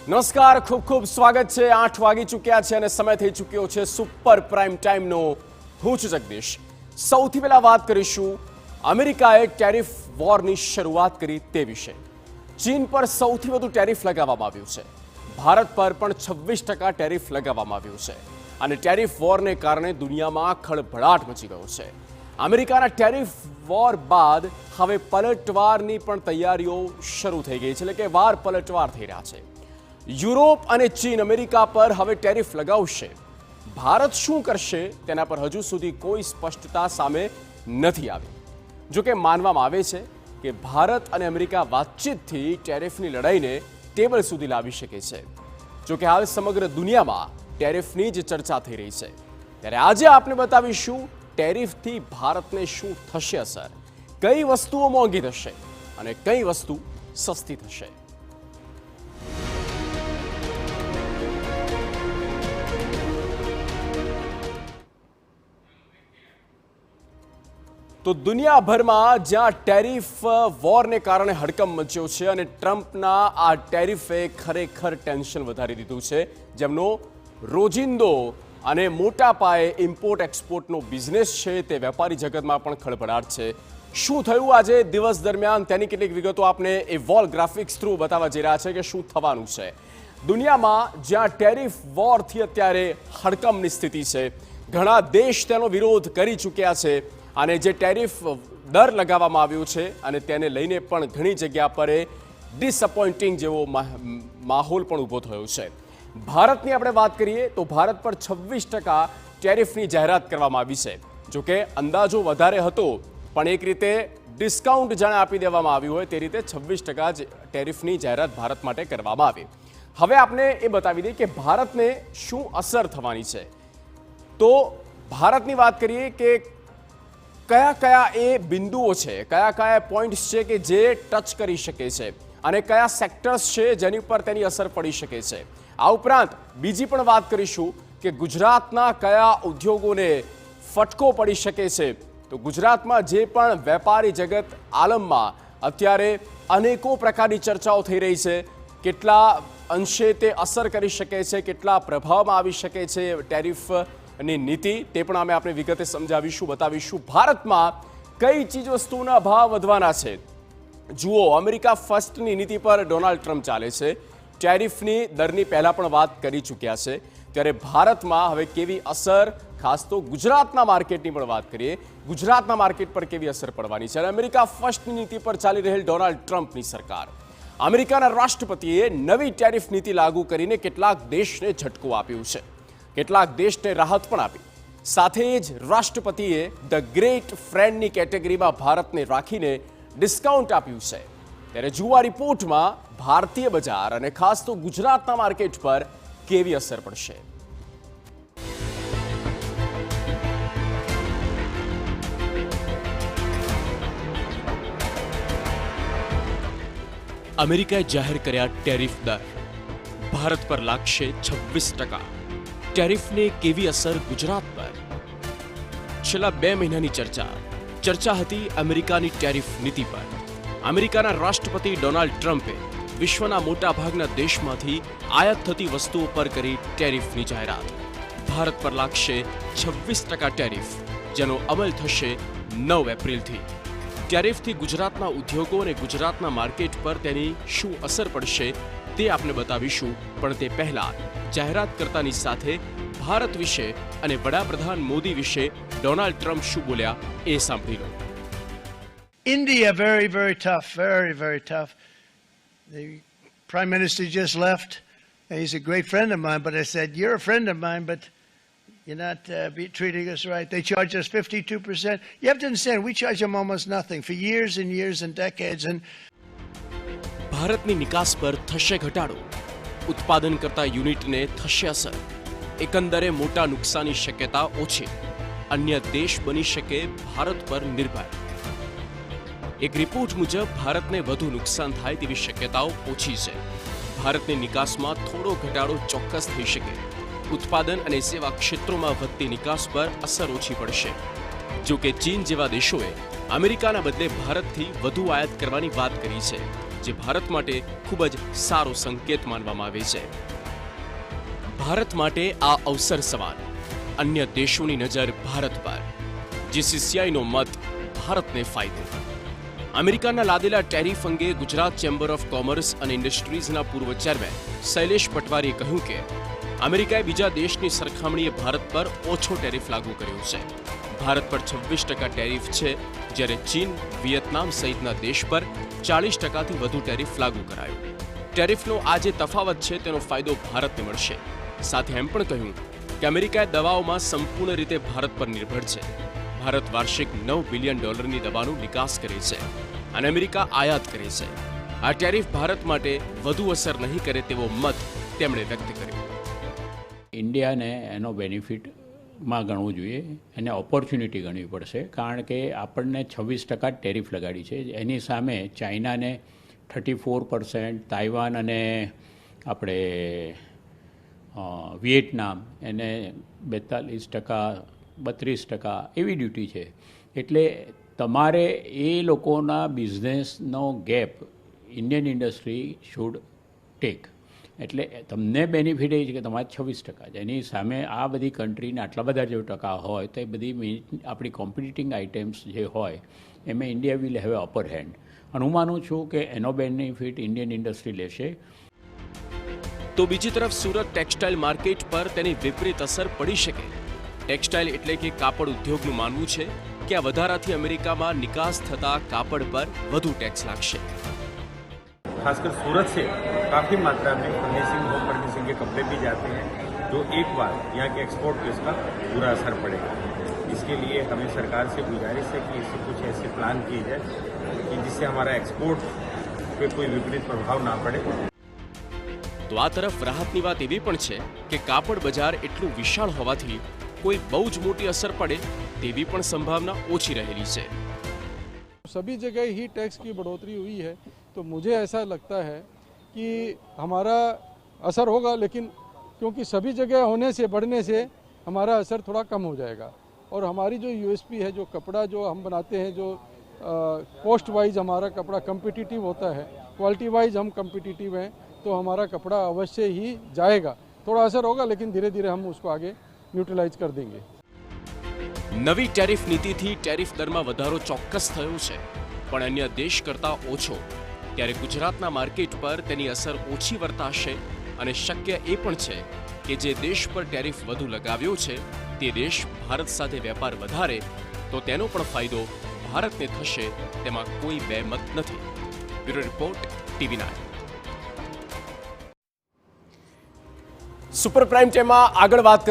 નમસ્કાર, ખૂબ ખૂબ સ્વાગત છે। 8 વાગી ચૂક્યા છે અને સમય થઈ ચૂક્યો છે સુપર પ્રાઇમ ટાઈમનો। હું છું જગદીશ। સૌથી પહેલા વાત કરીશું અમેરિકાએ ટેરિફ વોરની શરૂઆત કરી તે વિશે। ચીન પર સૌથી વધુ ટેરિફ લગાવવામાં આવ્યું છે। ભારત પર પણ 26% ટેરિફ લગાવવામાં આવ્યું છે અને ટેરિફ વોરને કારણે દુનિયામાં ખળભળાટ મચી ગયો છે। અમેરિકાના ટેરિફ વોર બાદ હવે પલટવારની પણ તૈયારીઓ શરૂ થઈ ગઈ છે, એટલે કે વાર પલટવાર થઈ રહ્યા છે। યુરોપ અને ચીન અમેરિકા પર હવે ટેરિફ લગાવશે। ભારત શું કરશે તેના પર હજુ સુધી કોઈ સ્પષ્ટતા સામે નથી આવી। જો કે માનવામાં આવે છે કે ભારત અને અમેરિકા વાતચીતથી ટેરિફની લડાઈને ટેબલ સુધી લાવી શકે છે। જો કે હાલ સમગ્ર દુનિયામાં ટેરિફની જ ચર્ચા થઈ રહી છે, ત્યારે આજે આપણે બતાવીશું ટેરિફથી ભારતને શું થશે અસર, કઈ વસ્તુઓ મોંઘી થશે અને કઈ વસ્તુ સસ્તી થશે। તો દુનિયાભરમાં જ્યાં ટેરિફ વોરને કારણે હડકંપ મચ્યો છે અને ટ્રમ્પના આ ટેરિફે ખરેખર ટેન્શન વધારી દીધું છે, જેમનો રોજિંદો અને મોટા પાયે ઇમ્પોર્ટ એક્સપોર્ટનો બિઝનેસ છે તે વેપારી જગતમાં પણ ખળભળાટ છે। શું થયું આજે દિવસ દરમિયાન તેની કેટલીક વિગતો આપણે એ વોલ ગ્રાફિક્સ થ્રુ બતાવવા જઈ રહ્યા છે કે શું થવાનું છે। દુનિયામાં જ્યાં ટેરિફ વોરથી અત્યારે હડકંપની સ્થિતિ છે, ઘણા દેશ તેનો વિરોધ કરી ચૂક્યા છે અને જે ટેરિફ દર લગાવવામાં આવ્યો છે અને તેને લઈને પણ ઘણી જગ્યા પર ડિસઅપોઇન્ટિંગ જેવો માહોલ પણ ઊભો થયો છે। ભારતની આપણે વાત કરીએ તો ભારત પર 26% ટેરિફની જાહેરાત કરવામાં આવી છે। જો કે અંદાજો વધારે હતો, પણ એક રીતે ડિસ્કાઉન્ટ જાણે આપી દેવામાં આવ્યું હોય તે રીતે 26% ટેરિફની જાહેરાત ભારત માટે કરવામાં આવી। હવે આપણે એ બતાવી દઈએ કે ભારતને શું અસર થવાની છે। તો ભારતની વાત કરીએ કે કયા કયા એ બિંદુઓ છે, કયા કયા પોઈન્ટ્સ છે કે જે ટચ કરી શકે છે અને કયા સેક્ટર્સ છે જેની પર તેની અસર પડી શકે છે। આ ઉપરાંત બીજી પણ વાત કરીશું કે ગુજરાતના કયા ઉદ્યોગોને ફટકો પડી શકે છે। તો ગુજરાતમાં જે પણ વેપારી જગત આલમમાં અત્યારે અનેકો પ્રકારની ચર્ચાઓ થઈ રહી છે, કેટલા અંશે તે અસર કરી શકે છે, કેટલા પ્રભાવમાં આવી શકે છે ટેરિફની નીતિ, તે પણ અમે આપણે વિગતે સમજાવીશું, બતાવીશું। ભારતમાં કઈ ચીજ વસ્તુના ભાવ વધવાના છે। જુઓ, અમેરિકા ફર્સ્ટની નીતિ પર ડોનાલ્ડ ટ્રમ્પ ચાલે છે। ટેરિફની દરની પહેલાં પણ વાત કરી ચૂક્યા છે, ત્યારે ભારતમાં હવે કેવી અસર, ખાસ તો ગુજરાતના માર્કેટની પણ વાત કરીએ, ગુજરાતના માર્કેટ પર કેવી અસર પડવાની છે। અમેરિકા ફર્સ્ટની નીતિ પર ચાલી રહેલ ડોનાલ્ડ ટ્રમ્પની સરકાર, અમેરિકાના રાષ્ટ્રપતિએ નવી ટેરિફ નીતિ લાગુ કરીને કેટલાક દેશને ઝટકો આપ્યું છે, કેટલાક દેશને રાહત પણ આપી। સાથે જ રાષ્ટ્રપતિએ ધ ગ્રેટ ફ્રેન્ડની કેટેગરીમાં ભારતને રાખીને ડિસ્કાઉન્ટ આપ્યું છે। ત્યારે જુઓ આ રિપોર્ટમાં ભારતીય બજાર અને ખાસ તો ગુજરાતના માર્કેટ પર કેવી અસર પડશે। અમેરિકાએ જાહેર કર્યા ટેરિફ દર, ભારત પર લાગશે 26%। ટેરિફને કેવી અસર ગુજરાત પર? છેલ્લા 2 મહિનાની ચર્ચા હતી અમેરિકાની ટેરિફ નીતિ પર। અમેરિકાના રાષ્ટ્રપતિ ડોનાલ્ડ ટ્રમ્પે વિશ્વના મોટા ભાગના દેશમાંથી આયાત થતી વસ્તુઓ પર કરી ટેરિફની જાહેરાત। ભારત પર લાગશે 26% ટેરિફ, જેનો અમલ થશે 9 એપ્રિલથી। ટેરિફથી ગુજરાતના ઉદ્યોગો અને ગુજરાતના માર્કેટ પર તેની શું અસર પડશે તે આપણે બતાવીશું, પણ તે પહેલા જાહેરાતકર્તાની સાથે ભારત વિશે અને વડાપ્રધાન મોદી વિશે ડોનાલ્ડ ટ્રમ્પ શું બોલ્યા એ સાંભળી લો। India, very, very tough, very, very tough. The Prime Minister just left. He's a great friend of mine, but I said, you're a friend of mine, but you're not treating us right. They charge us 52%. You have to understand, we charge them almost nothing for years and years and decades. And ભારતની નિકાસ પર થશે ઘટાડો, ઉત્પાદન કરતા યુનિટને થશે અસર, એકંદરે મોટા નુકસાની શક્યતા ઓછી, અન્ય દેશ બની શકે ભારત પર નિર્ભર। એક રિપોર્ટ મુજબ ભારતને વધુ નુકસાન થાય તેવી શક્યતાઓ ઓછી છે। ભારતની નિકાસમાં થોડો ઘટાડો ચોક્કસ થઈ શકે, ઉત્પાદન અને સેવા ક્ષેત્રોમાં વધતી નિકાસ પર અસર ઓછી પડશે। જો કે ચીન જેવા દેશોએ અમેરિકાના બદલે ભારતથી વધુ આયાત કરવાની વાત કરી છે। જે ભારત માટે ખૂબ જ સારો સંકેત માનવામાં આવે છે. ભારત માટે આ અવસર સવાલ. અન્ય દેશોની નજર ભારત પર. જીસીસીઆઈનો મત ભારતને ફાયદો. અમેરિકાના લાદેલા ટેરિફ અંગે ગુજરાત ચેમ્બર ઓફ કોમર્સ અને ઇન્ડસ્ટ્રીઝના પૂર્વ ચેરમેન શૈલેષ પટવારીએ કહ્યું કે અમેરિકાએ બીજા દેશની સરખામણીએ ભારત પર ઓછો ટેરિફ લાગુ કર્યો છે. ભારત પર 26% ટેરિફ છે, જ્યારે ચીન, વિયેતનામ સહિતના દેશ પર 40%થી વધુ ટેરિફ લાગુ કરાયો. ટેરિફનો આ જે તફાવત છે તેનો ફાયદો ભારતને મળશે. સાથે એમ પણ કહ્યું કે અમેરિકાએ દવાઓમાં સંપૂર્ણ રીતે ભારત પર નિર્ભર છે. ભારત વાર્ષિક $9 બિલિયન દવાનું નિકાસ કરે છે અને અમેરિકા આયાત કરે છે. આ ટેરિફ ભારત માટે વધુ અસર નહીં કરે તેવો મત તેમણે વ્યક્ત કર્યો. ઇન્ડિયાને એનો બેનિફિટમાં ગણવું જોઈએ, એને ઓપોર્ચ્યુનિટી ગણવી પડશે, કારણ કે આપણને 26% ટેરિફ લગાડી છે. એની સામે ચાઇનાને 34%, તાઇવાન અને આપણે વિયેટનામ એને 42%, 32% એવી ડ્યુટી છે. એટલે તમારે એ લોકોના બિઝનેસનો gap Indian industry should take. એટલે તમને બેનિફિટ એ છે કે તમારે 26% છે. એની સામે આ બધી કન્ટ્રીને આટલા બધા જો ટકા હોય તો એ બધી આપણી કોમ્પિટિટિંગ આઇટમ્સ જે હોય એમાં India will have upper hand. અને હું માનું છું કે એનો બેનિફિટ ઇન્ડિયન ઇન્ડસ્ટ્રી લેશે. તો બીજી તરફ સુરત ટેક્સટાઇલ માર્કેટ પર તેની વિપરીત અસર પડી શકે. ટેક્સટાઇલ એટલે કે કાપડ ઉદ્યોગનું માનવું છે કે આ વધારાથી અમેરિકામાં નિકાસ થતા કાપડ પર વધુ ટેક્સ લાગશે. खासकर सूरत से काफ़ी मात्रा में फर्निशिंग, होम फर्निशिंग के कपड़े भी जाते हैं, जो एक बार यहाँ के एक्सपोर्ट पे इसका बुरा असर पड़ेगा. इसके लिए हमें सरकार से गुजारिश है कि इससे कुछ ऐसे प्लान किए जाए कि जिससे हमारा एक्सपोर्ट पे कोई विपरीत प्रभाव ना पड़े. તો આ તરફ રાહતની વાત એવી પણ છે કે કાપડ બજાર એટલું વિશાળ હોવાથી કોઈ બહુ જ મોટી અસર પડે તેવી પણ સંભાવના ઓછી રહેલી છે. सभी जगह ही टैक्स की बढ़ोतरी हुई है, तो मुझे ऐसा लगता है कि हमारा असर होगा, लेकिन क्योंकि सभी जगह होने से बढ़ने से हमारा असर थोड़ा कम हो जाएगा. और हमारी जो यूएसपी है, जो कपड़ा जो हम बनाते हैं, जो कॉस्ट वाइज हमारा कपड़ा कम्पिटिटिव होता है, क्वालिटी वाइज हम कम्पिटिटिव हैं, तो हमारा कपड़ा अवश्य ही जाएगा. थोड़ा असर होगा, लेकिन धीरे धीरे हम उसको आगे न्यूट्रलाइज कर देंगे. નવી ટેરિફ નીતિથી ટેરિફ દરમાં વધારો ચોક્કસ થયો છે, પણ અન્ય દેશ કરતાં ઓછો. ત્યારે ગુજરાતના માર્કેટ પર તેની અસર ઓછી વર્તાશે અને શક્ય એ પણ છે કે જે દેશ પર ટેરિફ વધુ લગાવ્યો છે તે દેશ ભારત સાથે વેપાર વધારે તો તેનો પણ ફાયદો ભારતને થશે, તેમાં કોઈ બેમત નથી. Bureau report, TV9. Super prime ટાઈમમાં આગળ વાત કરી